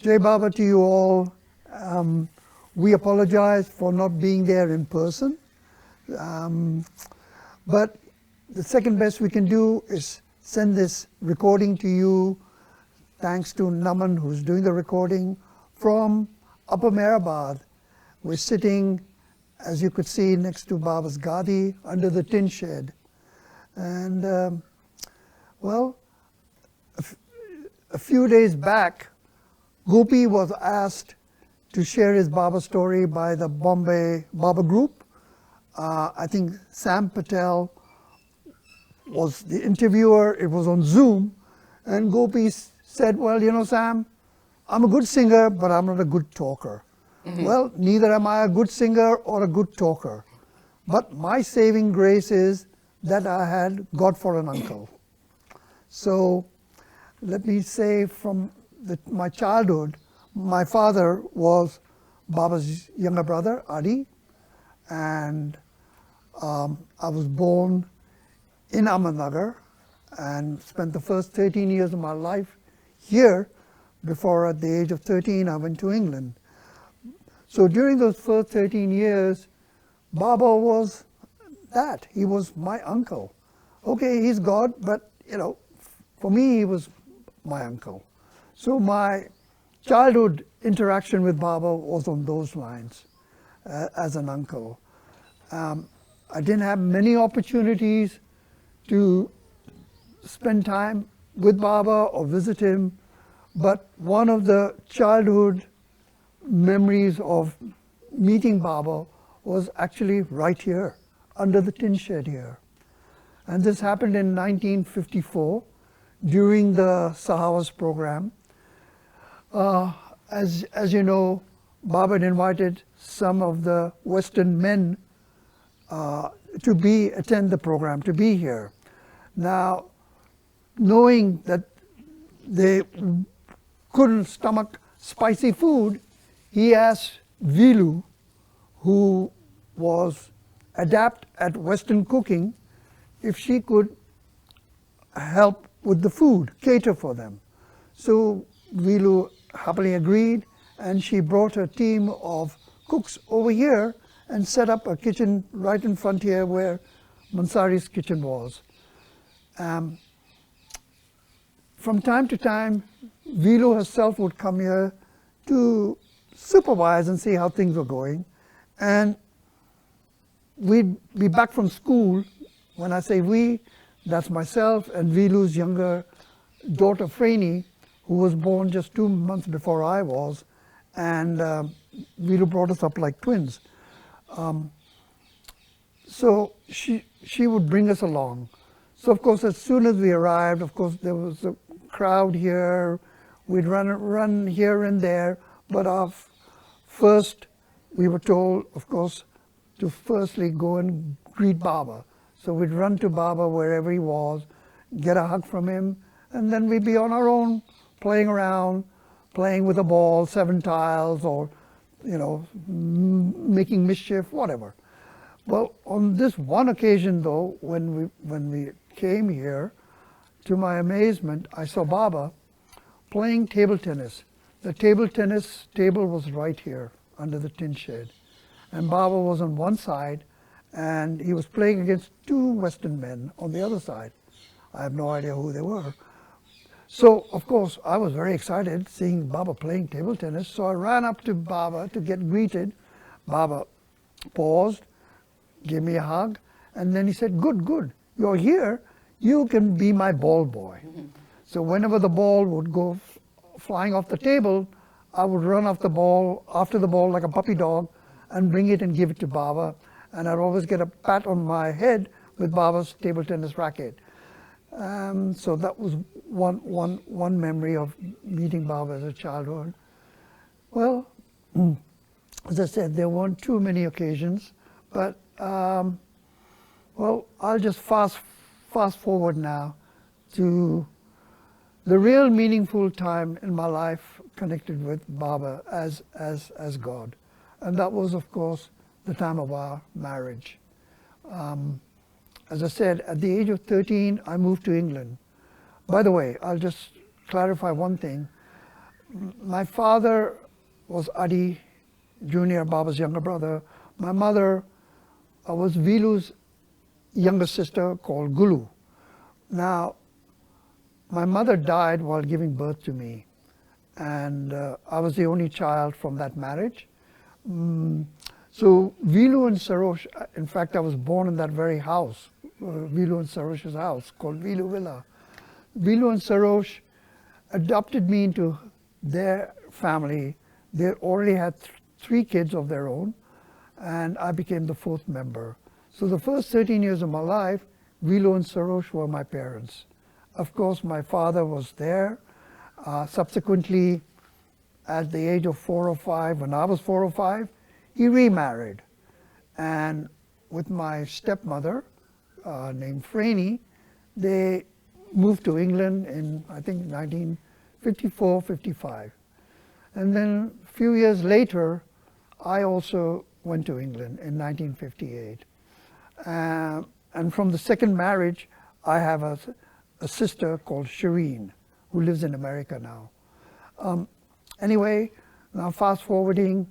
Jai Baba to you all. We apologize for not being there in person. But the second best we can do is send this recording to you, thanks to Naman, who's doing the recording, from Upper Mehrabad. We're sitting, as you could see, next to Baba's Gadi, under the tin shed. And, well, a few days back, Gopi was asked to share his Baba story by the Bombay Baba Group. I think Sam Patel was the interviewer. It was on Zoom. And Gopi said, well, you know, Sam, I'm a good singer, but I'm not a good talker. Well, neither am I a good singer or a good talker. But my saving grace is that I had God for an uncle. So let me say from my childhood, my father was Baba's younger brother, Adi, and I was born in Ahmednagar and spent the first 13 years of my life here before at the age of 13 I went to England. So during those first 13 years, Baba was that. He was my uncle. Okay, he's God, but you know, for me he was my uncle. So my childhood interaction with Baba was on those lines as an uncle. I didn't have many opportunities to spend time with Baba or visit him, but one of the childhood memories of meeting Baba was actually right here, under the tin shed here. And this happened in 1954 during the Sahawas program. As you know, Baba had invited some of the Western men to attend the program, to be here. Now, knowing that they couldn't stomach spicy food, he asked Vilu, who was adept at Western cooking, if she could help with the food, cater for them. So Vilu happily agreed, and she brought her team of cooks over here and set up a kitchen right in front here where Mansari's kitchen was. From time to time, Vilu herself would come here to supervise and see how things were going. And we'd be back from school. When I say we, that's myself and Vilu's younger daughter, Franny, who was born just 2 months before I was. And Vilu brought us up like twins. So she would bring us along. So of course, as soon as we arrived, of course, there was a crowd here. We'd run here and there. But first, we were told, of course, to firstly go and greet Baba. So we'd run to Baba wherever he was, get a hug from him, and then we'd be on our own, playing around, playing with a ball, 7 tiles, or, you know, making mischief, whatever. Well, on this one occasion, though, when we came here, to my amazement, I saw Baba playing table tennis. The table tennis table was right here under the tin shed. And Baba was on one side, and he was playing against 2 Western men on the other side. I have no idea who they were. So, of course, I was very excited seeing Baba playing table tennis. So I ran up to Baba to get greeted. Baba paused, gave me a hug, and then he said, good, you're here. You can be my ball boy. So whenever the ball would go flying off the table, I would run after the ball like a puppy dog and bring it and give it to Baba. And I'd always get a pat on my head with Baba's table tennis racket. So that was one memory of meeting Baba as a childhood. Well, as I said, there weren't too many occasions, but well, I'll just fast forward now to the real meaningful time in my life connected with Baba as God. And that was, of course, the time of our marriage. As I said, at the age of 13, I moved to England. By the way, I'll just clarify one thing. my father was Adi Jr., Baba's younger brother. My mother was Vilu's younger sister called Gulu. Now, my mother died while giving birth to me, and I was the only child from that marriage. So Vilu and Sarosh, in fact, I was born in that very house, Vilu and Sarosh's house, called Vilu Villa. Vilu and Sarosh adopted me into their family. They already had three kids of their own, and I became the fourth member. So the first 13 years of my life, Vilu and Sarosh were my parents. Of course, my father was there. Subsequently, at the age of 4 or 5, when I was 4 or 5, he remarried. And with my stepmother, named Franny, they moved to England in, I think, 1954, 55. And then a few years later, I also went to England in 1958. And from the second marriage, I have a sister called Shireen, who lives in America now. Anyway, now fast forwarding,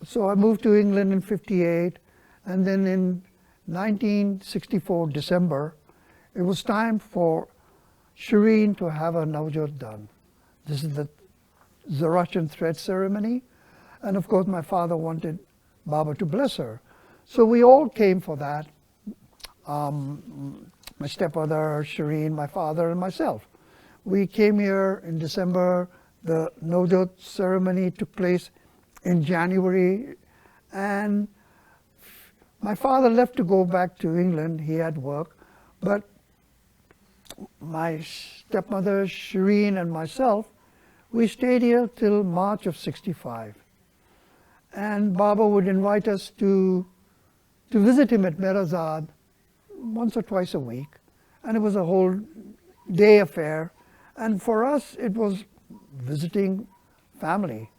so I moved to England in 58, and then in 1964, December, it was time for Shireen to have a Navjot done. This is the Zoroastrian thread ceremony, and of course my father wanted Baba to bless her. So we all came for that. My stepmother, Shireen, my father, and myself. We came here in December. The Navjot ceremony took place in January, and my father left to go back to England. He had work, but my stepmother, Shireen, and myself, we stayed here till March of 65. And Baba would invite us to visit him at Mirazad once or twice a week. And it was a whole day affair. And for us, it was visiting family.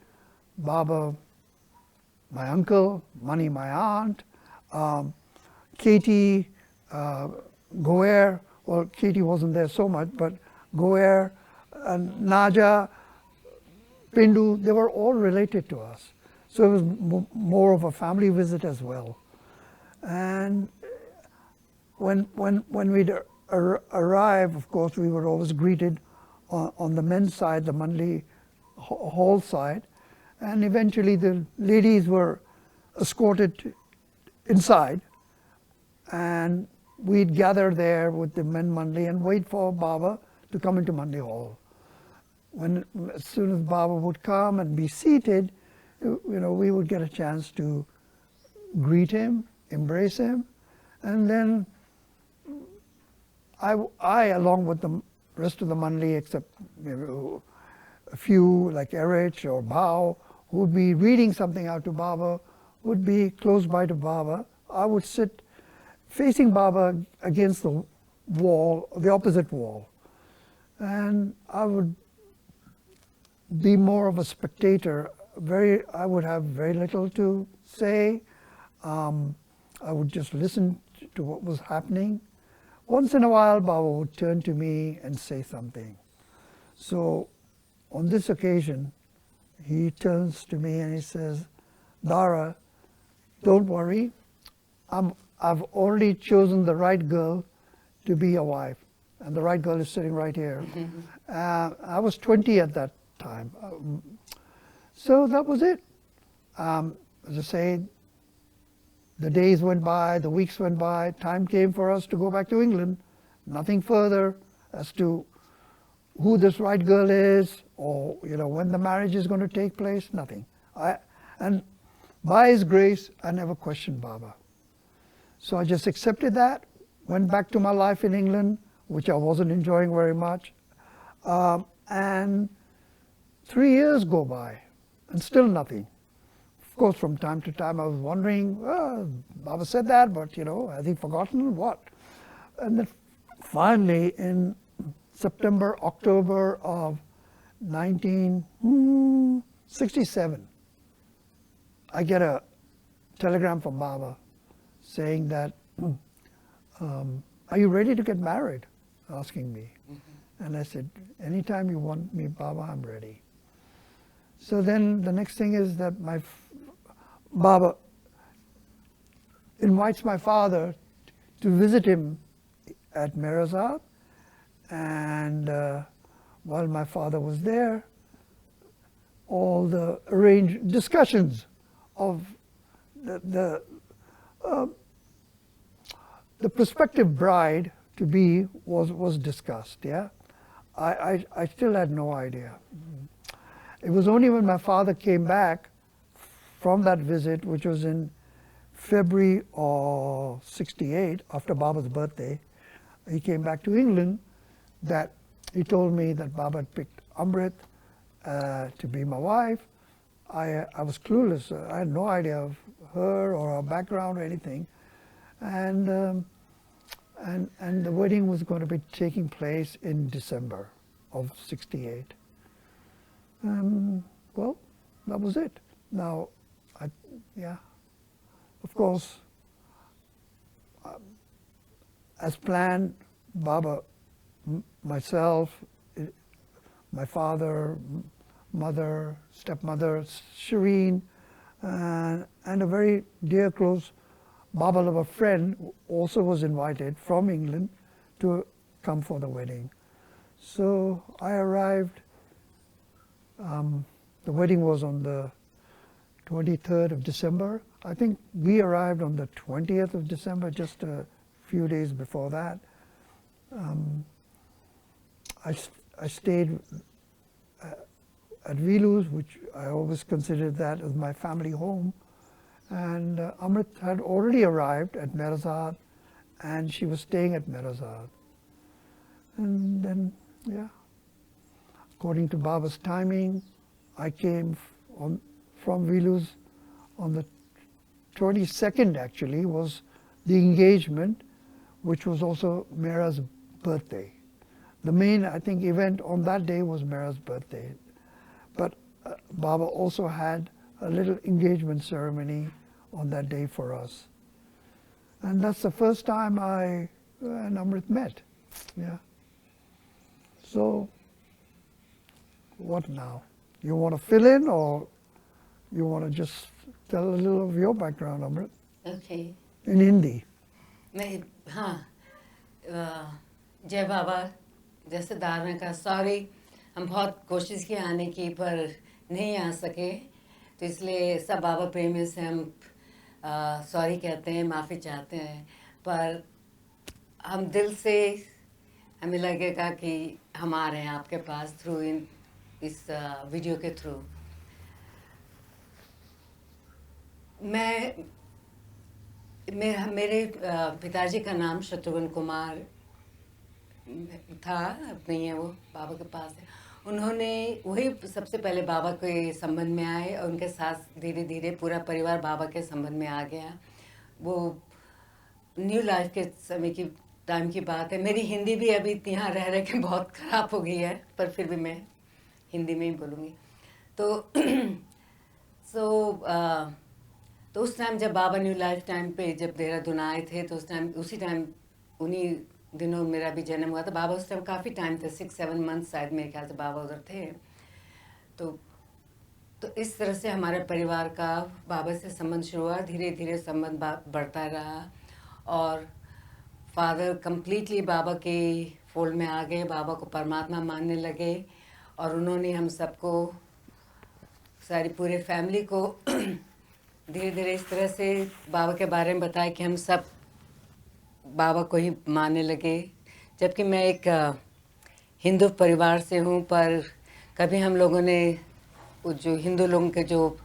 Baba, my uncle, Mani, my aunt, Katie, Goer. Well, Katie wasn't there so much, but Goer, and Naja, Pindu, they were all related to us. So it was more of a family visit as well. And when we'd arrive, of course, we were always greeted on the men's side, the Manli hall side, and eventually the ladies were escorted inside, and we'd gather there with the men Manli and wait for Baba to come into Manli Hall. As soon as Baba would come and be seated, we would get a chance to greet him, embrace him, and then I along with the rest of the Manli, except a few like Erich or Bao, who would be reading something out to Baba, would be close by to Baba. I would sit facing Baba against the wall, the opposite wall, and I would be more of a spectator. I would have very little to say. I would just listen to what was happening. Once in a while, Baba would turn to me and say something. So on this occasion, he turns to me and he says, "Dara, don't worry. I've already chosen the right girl to be your wife." And the right girl is sitting right here. I was 20 at that time. So that was it. As I say, the days went by, the weeks went by, time came for us to go back to England. Nothing further as to who this right girl is, or when the marriage is going to take place, nothing. And by his grace, I never questioned Baba. So I just accepted that, went back to my life in England, which I wasn't enjoying very much. And 3 years go by, and still nothing. Of course, from time to time I was wondering, Baba said that, but has he forgotten what? And then finally in September, October of 1967, I get a telegram from Baba saying that, "Are you ready to get married?" asking me. And I said, "Anytime you want me, Baba, I'm ready." So then the next thing is that Baba invites my father to visit him at Mirazad, and while my father was there, all the arranged discussions of the prospective bride to be was discussed. Yeah, I still had no idea. It was only when my father came back from that visit, which was in February of '68, after Baba's birthday, he came back to England, that he told me that Baba had picked Amrit to be my wife. I was clueless. I had no idea of her or her background or anything. And the wedding was going to be taking place in December of '68. Well, that was it. Now, of course, as planned, Baba, myself, my father, mother, stepmother, Shireen, and a very dear, close Baba lover friend also was invited from England to come for the wedding. So I arrived. The wedding was on the 23rd of December. I think we arrived on the 20th of December, just a few days before that. I stayed at Vilu's, which I always considered that as my family home. And Amrit had already arrived at Mirazad, and she was staying at Mirazad. And then, according to Baba's timing, I came from Vilu's on the 22nd, actually, was the engagement, which was also Mera's birthday. The main, I think, event on that day was Mera's birthday. But Baba also had a little engagement ceremony on that day for us. And that's the first time I and Amrit met. Yeah. So, what now? You want to fill in, or you want to just tell a little of your background, Amrit? Okay. In Hindi. हाँ, जय बाबा, जैसे धारणा का sorry, हम बहुत कोशिश की आने की पर नहीं आ सके, तो इसलिए सब बाबा प्रेमी से हम सॉरी कहते हैं, माफ़ी चाहते हैं, पर हम दिल से हमें लगेगा कि हम आ रहे हैं आपके पास थ्रू इस वीडियो के थ्रू। मेरे पिताजी का नाम शत्रुघ्न कुमार था, अब नहीं है, वो बाबा के पास है। उन्होंने वही सबसे पहले बाबा के संबंध में आए और उनके साथ धीरे धीरे पूरा परिवार बाबा के संबंध में आ गया। वो न्यू लाइफ के समय की टाइम की बात है। मेरी हिंदी भी अभी यहाँ रह रह के बहुत ख़राब हो गई है, पर फिर भी मैं हिंदी में ही बोलूँगी। तो उस टाइम जब बाबा न्यू लाइफ टाइम पे जब देहरादून आए थे, तो उसी टाइम उन्हीं दिनों मेरा भी जन्म हुआ था। बाबा उस टाइम काफ़ी टाइम थे, 6-7 मंथ शायद मेरे ख्याल से बाबा उधर थे। तो इस तरह से हमारे परिवार का बाबा से संबंध शुरू हुआ। धीरे धीरे संबंध बढ़ता रहा और फादर कम्प्लीटली बाबा के फोल्ड में आ गए, बाबा को परमात्मा मानने लगे और उन्होंने हम सबको, सारी पूरे फैमिली को धीरे धीरे इस तरह से बाबा के बारे में बताया कि हम सब बाबा को ही मानने लगे। जबकि मैं एक हिंदू परिवार से हूँ, पर कभी हम लोगों ने जो हिंदू लोगों के जो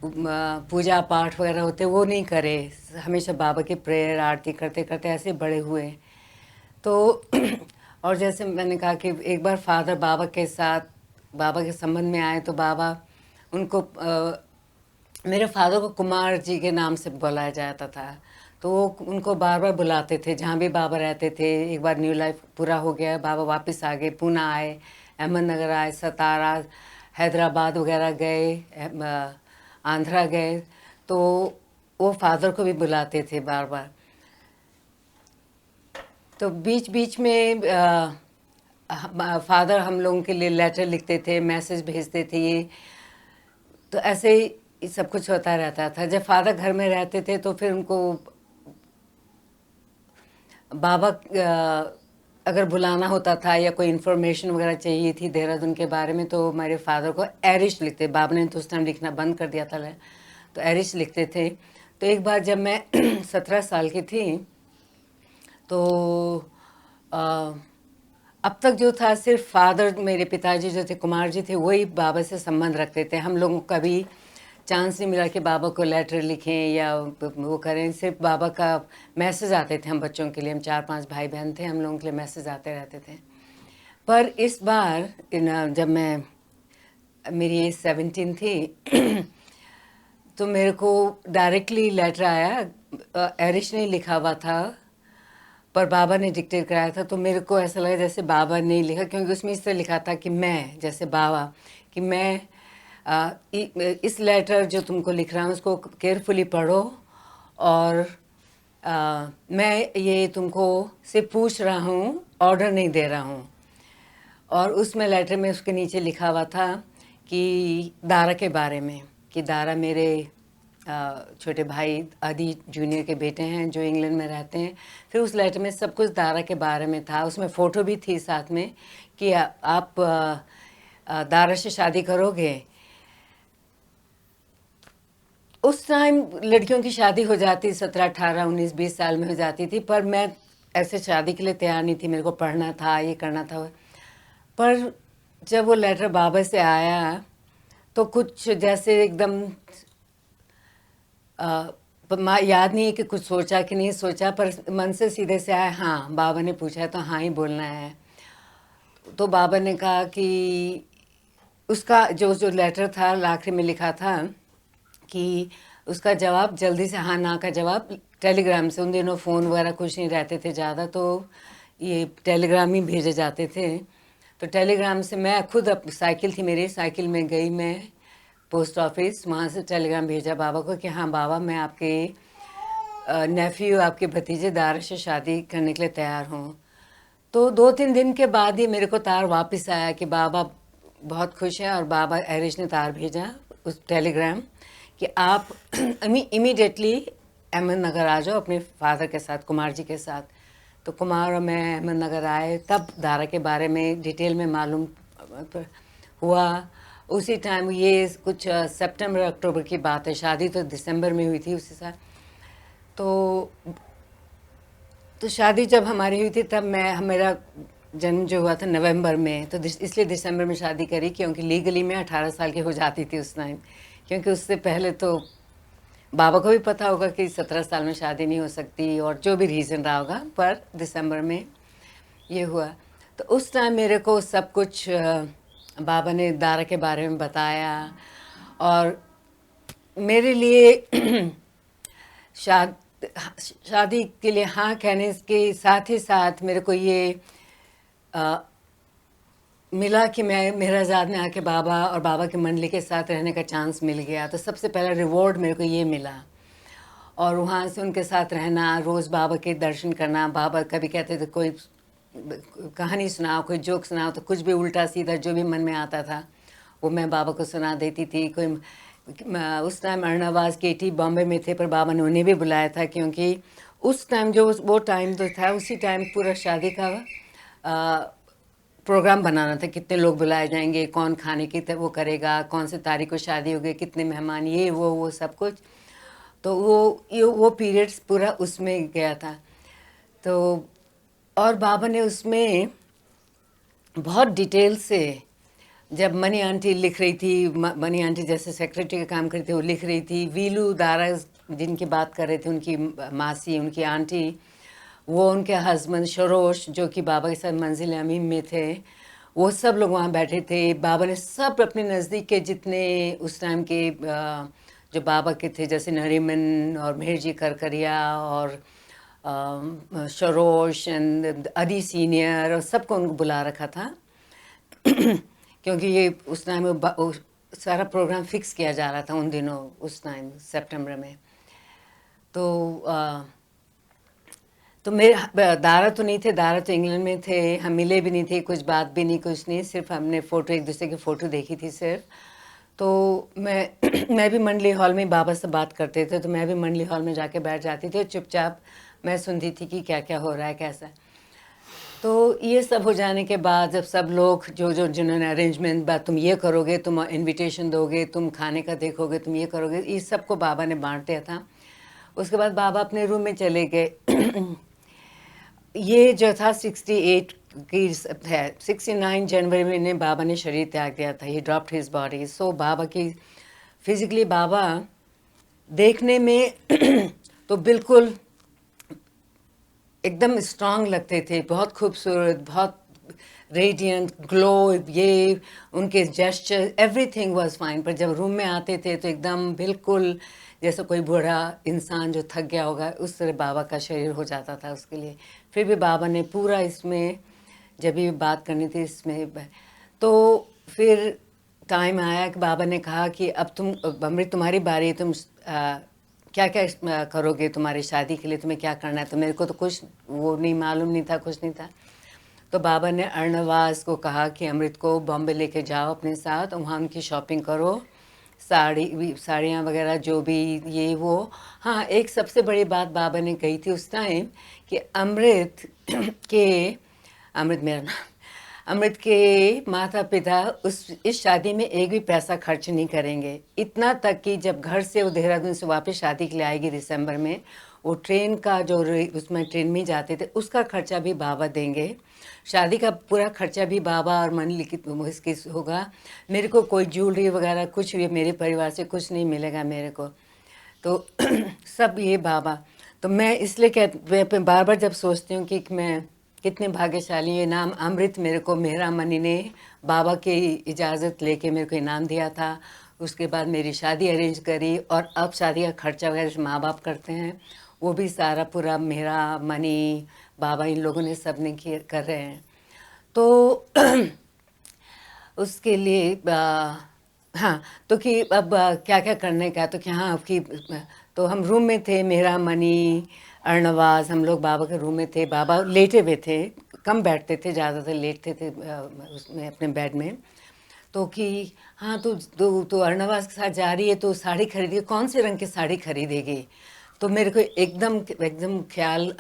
पूजा पाठ वगैरह होते वो नहीं करे। हमेशा बाबा की प्रेयर आरती करते करते ऐसे बड़े हुए। तो और जैसे मैंने कहा कि एक बार फादर बाबा के साथ बाबा के संबंध में आए, तो बाबा उनको मेरे फादर को कुमार जी के नाम से बुलाया जाता था, तो वो उनको बार बार बुलाते थे जहाँ भी बाबा रहते थे। एक बार न्यू लाइफ पूरा हो गया, बाबा वापस आ गए, पूना आए, अहमदनगर आए, सतारा, हैदराबाद वगैरह गए, आंध्रा गए, तो वो फादर को भी बुलाते थे बार बार। तो बीच बीच में फादर हम लोगों के लिए लेटर लिखते थे, मैसेज भेजते थे। तो ऐसे ही सब कुछ होता रहता था। जब फादर घर में रहते थे तो फिर उनको बाबा अगर बुलाना होता था या कोई इन्फॉर्मेशन वगैरह चाहिए थी देहरादून के बारे में तो मेरे फादर को एरिश लिखते, बाबा ने तो उस टाइम लिखना बंद कर दिया था, तो एरिश लिखते थे। तो एक बार जब मैं 17 साल की थी तो अब तक जो था सिर्फ फादर, मेरे पिताजी जो थे कुमार जी थे, वही बाबा से संबंध रखते थे। हम लोगों को कभी चांस नहीं मिला कि बाबा को लेटर लिखें या वो करें। सिर्फ बाबा का मैसेज आते थे हम बच्चों के लिए, हम 4-5 भाई बहन थे, हम लोगों के लिए मैसेज आते रहते थे। पर इस बार जब मैं मेरी एज 17 थी तो मेरे को डायरेक्टली लेटर आया, एरिश ने लिखा हुआ था पर बाबा ने डिक्टेट कराया था। तो मेरे को ऐसा लगा जैसे बाबा ने लिखा, क्योंकि उसमें इस तरह लिखा था कि मैं, जैसे बाबा, कि मैं इस लेटर जो तुमको लिख रहा हूँ उसको केयरफुली पढ़ो और मैं ये तुमको से पूछ रहा हूँ, ऑर्डर नहीं दे रहा हूँ। और उसमें लेटर में उसके नीचे लिखा हुआ था कि दारा के बारे में, कि दारा मेरे छोटे भाई आदि जूनियर के बेटे हैं जो इंग्लैंड में रहते हैं। फिर उस लेटर में सब कुछ दारा के बारे में था, उसमें फ़ोटो भी थी साथ में कि आप दारा से शादी करोगे। उस टाइम लड़कियों की शादी हो जाती, 17, 18, 19, 20 साल में हो जाती थी, पर मैं ऐसे शादी के लिए तैयार नहीं थी। मेरे को पढ़ना था, ये करना था। पर जब वो लेटर बाबा से आया तो कुछ जैसे एकदम याद नहीं है कि कुछ सोचा कि नहीं सोचा, पर मन से सीधे से आया, हाँ बाबा ने पूछा है तो हाँ ही बोलना है। तो बाबा ने कहा कि उसका जो लेटर था आखिरी में लिखा था कि उसका जवाब जल्दी से, हाँ ना का जवाब टेलीग्राम से, उन दिनों फ़ोन वगैरह कुछ नहीं रहते थे ज़्यादा, तो ये टेलीग्राम ही भेजे जाते थे। तो टेलीग्राम से मैं खुद, साइकिल थी मेरी, साइकिल में गई मैं पोस्ट ऑफिस, वहाँ से टेलीग्राम भेजा बाबा को कि हाँ बाबा मैं आपके नेफ्यू, आपके भतीजे दारा से शादी करने के लिए तैयार हूँ। तो 2-3 दिन के बाद ही मेरे को तार वापस आया कि बाबा बहुत खुश है, और बाबा एरिश ने तार भेजा उस टेलीग्राम कि आप इमीडिएटली अहमदनगर आ जाओ अपने फादर के साथ, कुमार जी के साथ। तो कुमार और मैं अहमदनगर आए, तब दारा के बारे में डिटेल में मालूम हुआ। उसी टाइम, ये कुछ सितंबर अक्टूबर की बात है, शादी तो दिसंबर में हुई थी उसी साल। तो शादी जब हमारी हुई थी तब मेरा जन्म जो हुआ था नवंबर में, तो इसलिए दिसंबर में शादी करी, क्योंकि लीगली मैं 18 साल की हो जाती थी उस टाइम। क्योंकि उससे पहले तो बाबा को भी पता होगा कि 17 साल में शादी नहीं हो सकती, और जो भी रीज़न रहा होगा, पर दिसंबर में ये हुआ। तो उस टाइम मेरे को सब कुछ बाबा ने दारा के बारे में बताया, और मेरे लिए शादी के लिए हाँ कहने के साथ ही साथ मेरे को ये मिला कि मैं मेहराजाद में आके बाबा और बाबा के मंडली के साथ रहने का चांस मिल गया। तो सबसे पहला रिवॉर्ड मेरे को ये मिला, और वहाँ से उनके साथ रहना, रोज़ बाबा के दर्शन करना। बाबा कभी कहते थे कोई कहानी सुनाओ, कोई जोक सुनाओ, तो कुछ भी उल्टा सीधा जो भी मन में आता था वो मैं बाबा को सुना देती थी। कोई उस टाइम अरनावास केटी बॉम्बे में थे, पर बाबा ने उन्हें भी बुलाया था, क्योंकि उस टाइम जो वो टाइम जो था, उसी टाइम पूरा शादी का प्रोग्राम बनाना था, कितने लोग बुलाए जाएंगे, कौन खाने की वो करेगा, कौन से तारीख को शादी होगी, कितने मेहमान, ये वो सब कुछ। तो वो पीरियड्स पूरा उसमें गया था। तो और बाबा ने उसमें बहुत डिटेल से, जब मनी आंटी लिख रही थी, मनी आंटी जैसे सेक्रेटरी का काम करती थी, वो लिख रही थी, वीलू दारा जिनकी बात कर रहे थे, उनकी मासी, उनकी आंटी, वो उनके हस्बैंड शरोश जो कि बाबा के साथ मंजिल अमीम में थे, वो सब लोग वहाँ बैठे थे। बाबा ने सब अपने नज़दीक के जितने उस टाइम के जो बाबा के थे, जैसे नरीमन और मेहरजी करकरिया और शरोश एंड अदी सीनियर, और सबको उनको बुला रखा था क्योंकि ये उस टाइम सारा प्रोग्राम फिक्स किया जा रहा था उन दिनों, उस टाइम सितंबर में। तो मेरे दारा तो नहीं थे, दारा तो इंग्लैंड में थे, हम मिले भी नहीं थे, कुछ बात भी नहीं, कुछ नहीं, सिर्फ हमने फ़ोटो, एक दूसरे की फ़ोटो देखी थी सिर्फ। तो मैं मैं भी मंडली हॉल में बाबा से बात करते थे, तो मैं भी मंडली हॉल में जाके बैठ जाती थी, चुपचाप मैं सुनती थी कि क्या क्या हो रहा है, कैसा। तो ये सब हो जाने के बाद जब सब लोग जो जो जिन्होंने अरेंजमेंट, बात तुम ये करोगे, तुम इनविटेशन दोगे, तुम खाने का देखोगे, तुम ये करोगे, इस सब को बाबा ने बांट दिया था। उसके बाद बाबा अपने रूम में चले गए। ये जो था 68 की है, 69 जनवरी में इन्हें बाबा ने शरीर त्याग दिया था। He dropped his body. So बाबा की फिजिकली बाबा देखने में तो बिल्कुल एकदम स्ट्रांग लगते थे, बहुत खूबसूरत, बहुत रेडियंट, ग्लो, ये उनके जेस्चर, एवरीथिंग वाज फाइन। पर जब रूम में आते थे तो एकदम बिल्कुल जैसे कोई बूढ़ा इंसान जो थक गया होगा, उस तरह बाबा का शरीर हो जाता था उसके लिए। फिर भी बाबा ने पूरा इसमें, जब भी बात करनी थी इसमें, तो फिर टाइम आया कि बाबा ने कहा कि अब तुम, अमृत तुम्हारी बारी, तुम क्या क्या करोगे, तुम्हारी शादी के लिए तुम्हें क्या करना है। तो मेरे को तो कुछ वो नहीं मालूम नहीं था, कुछ नहीं था। तो बाबा ने अर्णवास को कहा कि अमृत को बॉम्बे लेके जाओ अपने साथ, वहाँ उनकी शॉपिंग करो, साड़ियाँ वगैरह जो भी ये वो। हाँ, एक सबसे बड़ी बात बाबा ने कही थी उस टाइम कि अमृत के, अमृत मेरा नाम, अमृत के माता पिता इस शादी में एक भी पैसा खर्च नहीं करेंगे। इतना तक कि जब घर से वो देहरादून से वापस शादी के लिए आएगी दिसंबर में, वो ट्रेन का जो उसमें ट्रेन में जाते थे उसका खर्चा भी बाबा देंगे, शादी का पूरा खर्चा भी बाबा और मन लिखित इसकी होगा। मेरे को कोई ज्वेलरी वगैरह कुछ भी मेरे परिवार से कुछ नहीं मिलेगा मेरे को, तो सब ये बाबा। तो मैं इसलिए बार बार जब सोचती हूँ कि मैं कितने भाग्यशाली, ये नाम अमृत मेरे को मेहरा मनी ने बाबा की इजाज़त लेके मेरे को इनाम दिया था। उसके बाद मेरी शादी अरेंज करी, और अब शादी का खर्चा वगैरह माँ बाप करते हैं, वो भी सारा पूरा मेरा मनी बाबा इन लोगों ने सब ने कर रहे हैं। तो उसके लिए हाँ, तो कि अब क्या क्या करने का, तो कि हाँ कि तो हम रूम में थे, मेरा मनी, अर्णवास, हम लोग बाबा के रूम में थे। बाबा लेटे हुए थे, कम बैठते थे, ज़्यादातर लेटते थे उसमें अपने बेड में। तो कि हाँ, तो अर्णवास के साथ जा रही है तो साड़ी खरीदी, कौन से रंग की साड़ी खरीदेगी। तो मेरे को एकदम एकदम ख्याल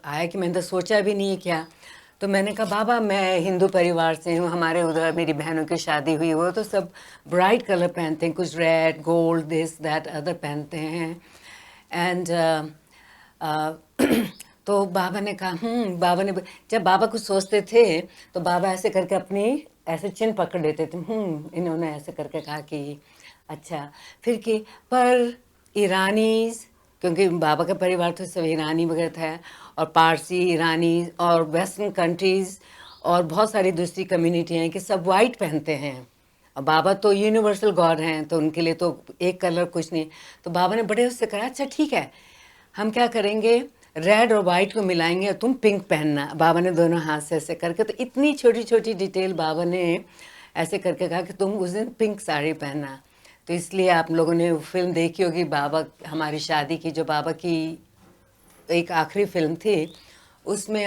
आया कि मैंने तो सोचा भी नहीं है क्या। तो मैंने कहा बाबा मैं हिंदू परिवार से हूँ, हमारे उधर मेरी बहनों की शादी हुई, वो तो सब ब्राइट कलर पहनते हैं, कुछ red, gold, this that other पहनते हैं। एंड तो बाबा ने कहा बाबा ने, जब बाबा कुछ सोचते थे तो बाबा ऐसे करके अपनी ऐसे चिन्ह पकड़ लेते थे। इन्होंने ऐसे करके कहा कि अच्छा। फिर कि पर ईरानीज, क्योंकि बाबा का परिवार तो सब ईरानी वगैरह था, और पारसी, ईरानी और वेस्टर्न कंट्रीज़ और बहुत सारी दूसरी कम्युनिटी हैं कि सब वाइट पहनते हैं। और बाबा तो यूनिवर्सल गॉड हैं, तो उनके लिए तो एक कलर कुछ नहीं। तो बाबा ने बड़े उससे कहा अच्छा ठीक है, हम क्या करेंगे, रेड और वाइट को मिलाएंगे और तुम पिंक पहनना। बाबा ने दोनों हाथ से ऐसे करके, तो इतनी छोटी छोटी डिटेल बाबा ने ऐसे करके कहा कि तुम उस दिन पिंक साड़ी पहनना। तो इसलिए आप लोगों ने फिल्म देखी होगी बाबा, हमारी शादी की, जो बाबा की एक आखिरी फिल्म थी, उसमें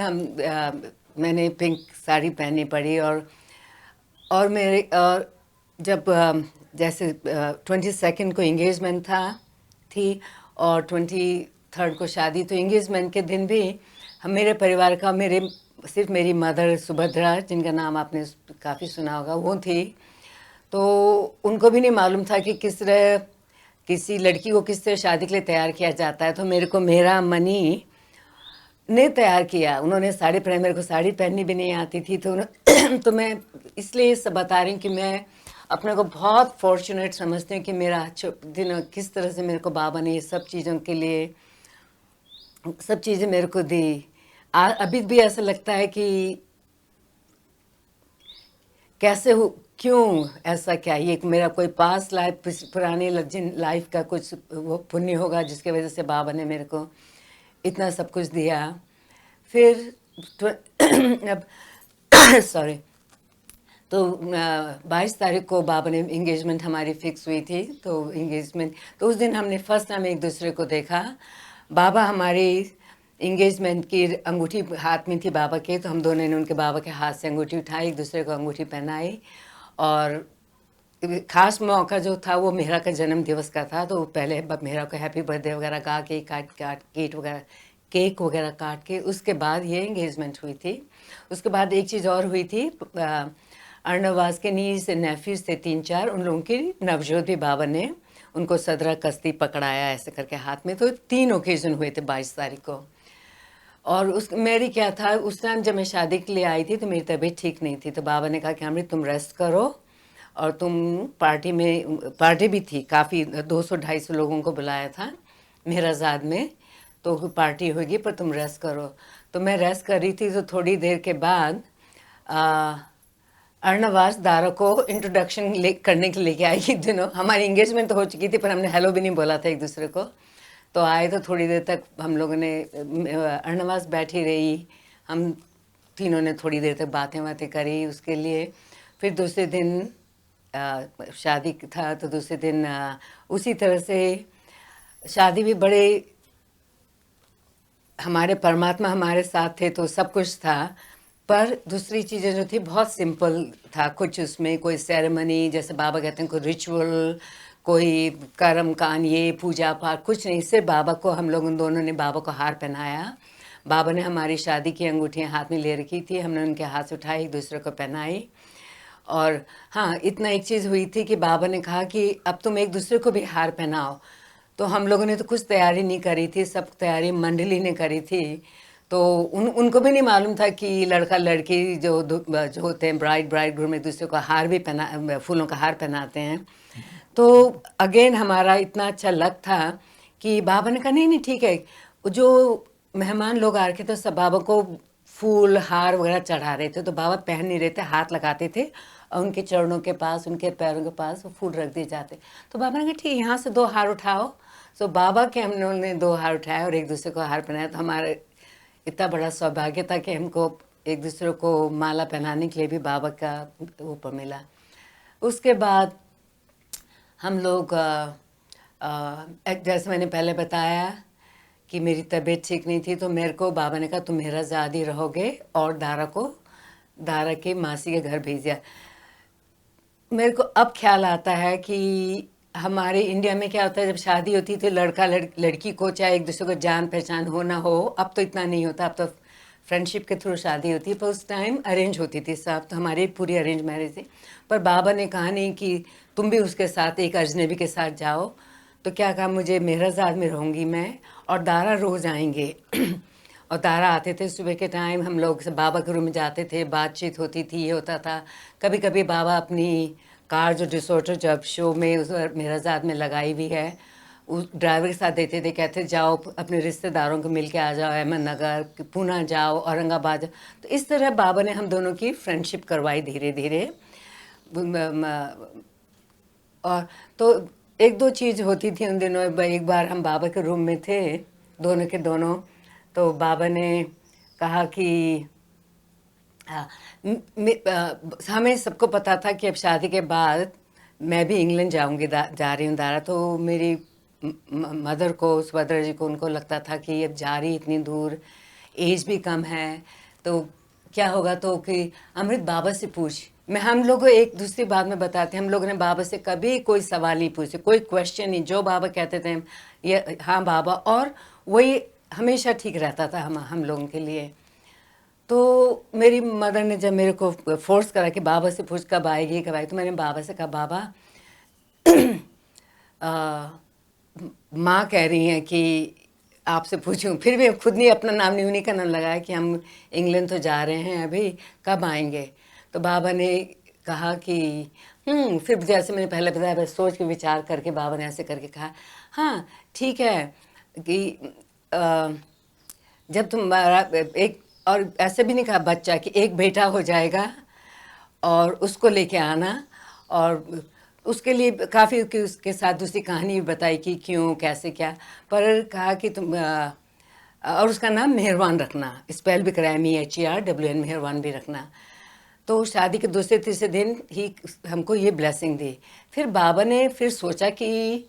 मैंने पिंक साड़ी पहननी पड़ी। और मेरे और जब जैसे 22 को इंगेजमेंट थी और 23 को शादी, तो इंगेजमेंट के दिन भी हम, मेरे परिवार का, सिर्फ मेरी मदर सुभद्रा, जिनका नाम आपने काफ़ी सुना होगा, वो थी। तो उनको भी नहीं मालूम था कि किस तरह किसी लड़की को किस तरह शादी के लिए तैयार किया जाता है। तो मेरे को मेरा मनी ने तैयार किया, उन्होंने साड़ी पहनी, मेरे को साड़ी पहननी भी नहीं आती थी। तो तो मैं इसलिए सब बता रही हूँ कि मैं अपने को बहुत फॉर्चुनेट समझती हूँ कि मेरा दिन किस तरह से मेरे को बाबा ने ये सब चीज़ों के लिए सब चीज़ें मेरे को दी। अभी भी ऐसा लगता है कि कैसे हो, क्यों ऐसा, क्या ये मेरा कोई पास लाइफ, पुरानी लाइफ का कुछ वो पुण्य होगा जिसके वजह से बाबा ने मेरे को इतना सब कुछ दिया। फिर अब सॉरी, तो 22 तारीख को बाबा ने इंगेजमेंट हमारी फिक्स हुई थी। तो इंगेजमेंट, तो उस दिन हमने फर्स्ट टाइम एक दूसरे को देखा। बाबा हमारी इंगेजमेंट की अंगूठी हाथ में थी बाबा के, तो हम दोनों ने उनके बाबा के हाथ से अंगूठी उठाई, एक दूसरे को अंगूठी पहनाई। और खास मौका जो था वो मेहरा का जन्म दिवस का था, तो पहले मेहरा को हैप्पी बर्थडे वगैरह गा के केक वगैरह काट के उसके बाद ये एंगेजमेंट हुई थी। उसके बाद एक चीज़ और हुई थी, अर्णवास के नीस नेफ्यूज थे 3-4, उन लोगों की नवजोत भी बाबा ने उनको सदरा कस्ती पकड़ाया ऐसे करके हाथ में। तो 3 ओकेजन हुए थे 22 तारीख को। और उस मेरी क्या था, उस टाइम जब मैं शादी के लिए आई थी तो मेरी तबीयत ठीक नहीं थी, तो बाबा ने कहा कि अमृत तुम रेस्ट करो, और तुम पार्टी भी थी, काफ़ी 200-250 लोगों को बुलाया था मेहराजाद में, तो पार्टी होगी पर तुम रेस्ट करो। तो मैं रेस्ट कर रही थी, तो थोड़ी देर के बाद अर्णवास दारा को इंट्रोडक्शन करने के लिए लेके आई। दिनों हमारी एंगेजमेंट तो हो चुकी थी पर हमने हेलो भी नहीं बोला था एक दूसरे को। तो आए तो थोड़ी देर तक हम लोगों ने, अर्णवास बैठी रही, हम तीनों ने थोड़ी देर तक बातें करी उसके लिए। फिर दूसरे दिन शादी था, तो दूसरे दिन उसी तरह से शादी भी बड़े, हमारे परमात्मा हमारे साथ थे तो सब कुछ था, पर दूसरी चीज़ें जो थी बहुत सिंपल था। कुछ उसमें कोई सेरेमनी, जैसे बाबा कहते हैं, कोई रिचुअल, कोई कर्म कान, ये पूजा पाठ कुछ नहीं। सिर्फ बाबा को, हम लोग उन दोनों ने बाबा को हार पहनाया। बाबा ने हमारी शादी की अंगूठियाँ हाथ में ले रखी थी, हमने उनके हाथ से उठाई, एक दूसरे को पहनाई। और हाँ, इतना एक चीज़ हुई थी कि बाबा ने कहा कि अब तुम एक दूसरे को भी हार पहनाओ। तो हम लोगों ने तो कुछ तैयारी नहीं करी थी, सब तैयारी मंडली ने करी थी। तो उनको भी नहीं मालूम था कि लड़का लड़की जो होते हैं ब्राइड ग्रूम एक दूसरे को हार भी पहना, फूलों का हार पहनाते हैं। तो अगेन हमारा इतना अच्छा लक था कि बाबा ने कहा नहीं नहीं ठीक है। जो मेहमान लोग आ रखे थे सब बाबा को फूल हार वगैरह चढ़ा रहे थे, तो बाबा पहन नहीं रहे थे, हाथ लगाते थे और उनके चरणों के पास, उनके पैरों के पास वो फूल रख दिए जाते। तो बाबा ने कहा ठीक, यहाँ से 2 हार उठाओ। तो बाबा के हम लोगों ने 2 हार उठाए और एक दूसरे को हार पहनाया। तो हमारा इतना बड़ा सौभाग्य था कि हमको एक दूसरे को माला पहनाने के लिए भी बाबा का ऊपर मिला। उसके बाद हम लोग जैसे मैंने पहले बताया कि मेरी तबीयत ठीक नहीं थी, तो मेरे को बाबा ने कहा तुम मेरा ज़्यादा रहोगे, और दारा के मासी के घर भेज दिया। मेरे को अब ख्याल आता है कि हमारे इंडिया में क्या होता है, जब शादी होती थी लड़का लड़की को चाहे एक दूसरे को जान पहचान हो ना हो, अब तो इतना नहीं होता, अब तो फ्रेंडशिप के थ्रू शादी होती है। पर उस टाइम अरेंज होती थी सब, तो हमारी पूरी अरेंज मैरिज थी। पर बाबा ने कहा नहीं कि तुम भी उसके साथ एक अजनबी के साथ जाओ। तो क्या कहा, मुझे मेहराजाद में रहूँगी मैं और दारा रोज़ आएंगे। और दारा आते थे सुबह के टाइम, हम लोग बाबा के रूम में जाते थे, बातचीत होती थी, ये होता था। कभी कभी बाबा अपनी कार जो डिसोर्टर जब शो में उस मेहराजाद में लगाई हुई है, उस ड्राइवर के साथ देते थे, कहते जाओ अपने रिश्तेदारों को मिल के आ जाओ, अहमदनगर, पुणे जाओ, औरंगाबाद। तो इस तरह बाबा ने हम दोनों की फ्रेंडशिप करवाई धीरे धीरे। और तो 1-2 चीज़ होती थी उन दिनों। एक बार हम बाबा के रूम में थे, दोनों के दोनों, तो बाबा ने कहा कि हमें सबको पता था कि अब शादी के बाद मैं भी इंग्लैंड जाऊंगी, जा रही हूँ दारा। तो मेरी मदर को, सुभद्रा जी को, उनको लगता था कि अब जा रही इतनी दूर, एज भी कम है, तो क्या होगा। तो कि अमृत बाबा से पूछ। हम लोग एक दूसरी बात में बताते हैं, हम लोगों ने बाबा से कभी कोई सवाल नहीं पूछे, कोई क्वेश्चन नहीं, जो बाबा कहते थे ये हाँ बाबा, और वही हमेशा ठीक रहता था हम लोगों के लिए। तो मेरी मदर ने जब मेरे को फोर्स करा कि बाबा से पूछ कब आएगी, तो मैंने बाबा से कहा बाबा माँ कह रही हैं कि आपसे पूछूं। फिर भी खुद नहीं, अपना नाम नहीं उन्हीं का नाम लगाया कि हम इंग्लैंड तो जा रहे हैं, अभी कब आएंगे। तो बाबा ने कहा कि फिर जैसे मैंने पहले बताया, बस सोच के विचार करके बाबा ने ऐसे करके कहा हाँ ठीक है कि जब तुम्हारा एक, और ऐसे भी नहीं कहा बच्चा, कि एक बेटा हो जाएगा और उसको लेके आना। और उसके लिए काफ़ी उसके साथ दूसरी कहानी भी बताई कि क्यों कैसे क्या। पर कहा कि तुम और उसका नाम मेहरवान रखना, स्पेल भी कराया, MEHERWN, मेहरवान भी रखना। तो शादी के दूसरे तीसरे दिन ही हमको ये ब्लेसिंग दी। फिर बाबा ने फिर सोचा कि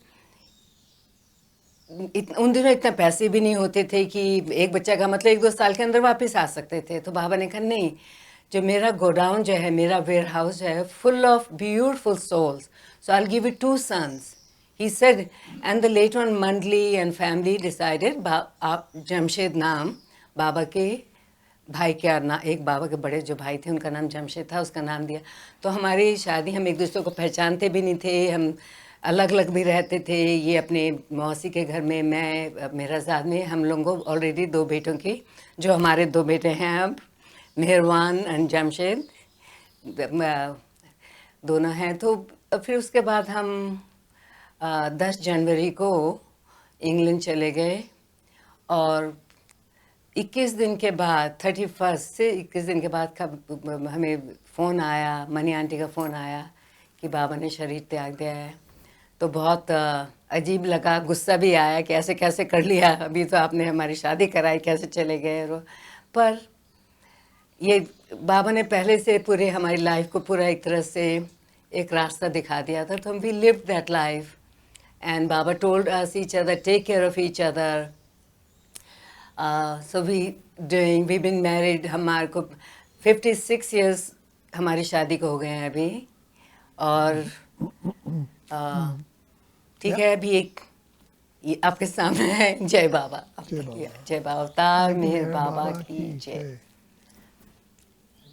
उन दिनों इतना पैसे भी नहीं होते थे कि एक बच्चा का मतलब 1-2 साल के अंदर वापस आ सकते थे। तो बाबा ने कहा नहीं, जो मेरा गोडाउन जो है, मेरा वेयर हाउस है, full of beautiful souls. So I'll give you 2 sons. He said, and the later on Mandli and family decided, Jamshed नाम बाबा के भाई के एक बाबा के बड़े जो भाई थे उनका नाम जमशेद था, उसका नाम दिया. तो हमारी शादी, हम एक दूसरे को पहचानते भी नहीं थे, हम अलग अलग भी रहते थे. ये अपने मौसी के घर में, मैं मेराजाद में, हम लोगों को ऑलरेडी 2 बेटों की, जो हमारे 2 बेटे हैं अब, मेहरवान एंड जमशेद, दोनों हैं. तो फिर उसके बाद हम 10 जनवरी को इंग्लैंड चले गए और 21 दिन के बाद, 31 से 21 दिन के बाद हमें फ़ोन आया, मनी आंटी का फ़ोन आया कि बाबा ने शरीर त्याग दिया है. तो बहुत अजीब लगा, गुस्सा भी आया कि ऐसे कैसे कर लिया, अभी तो आपने हमारी शादी कराई, कैसे चले गए. पर ये बाबा ने पहले से पूरे हमारी लाइफ को पूरा एक तरह से एक रास्ता दिखा दिया था. तो हम we lived that life and बाबा told us each other, take care of each other. So we've been married, हमारे को 56 years हमारी शादी को हो गए हैं अभी. और ठीक है, अभी एक ये आपके सामने है. जय बाबा. जय बाबा. जय बाबा. अवतार मेहर बाबा की जय.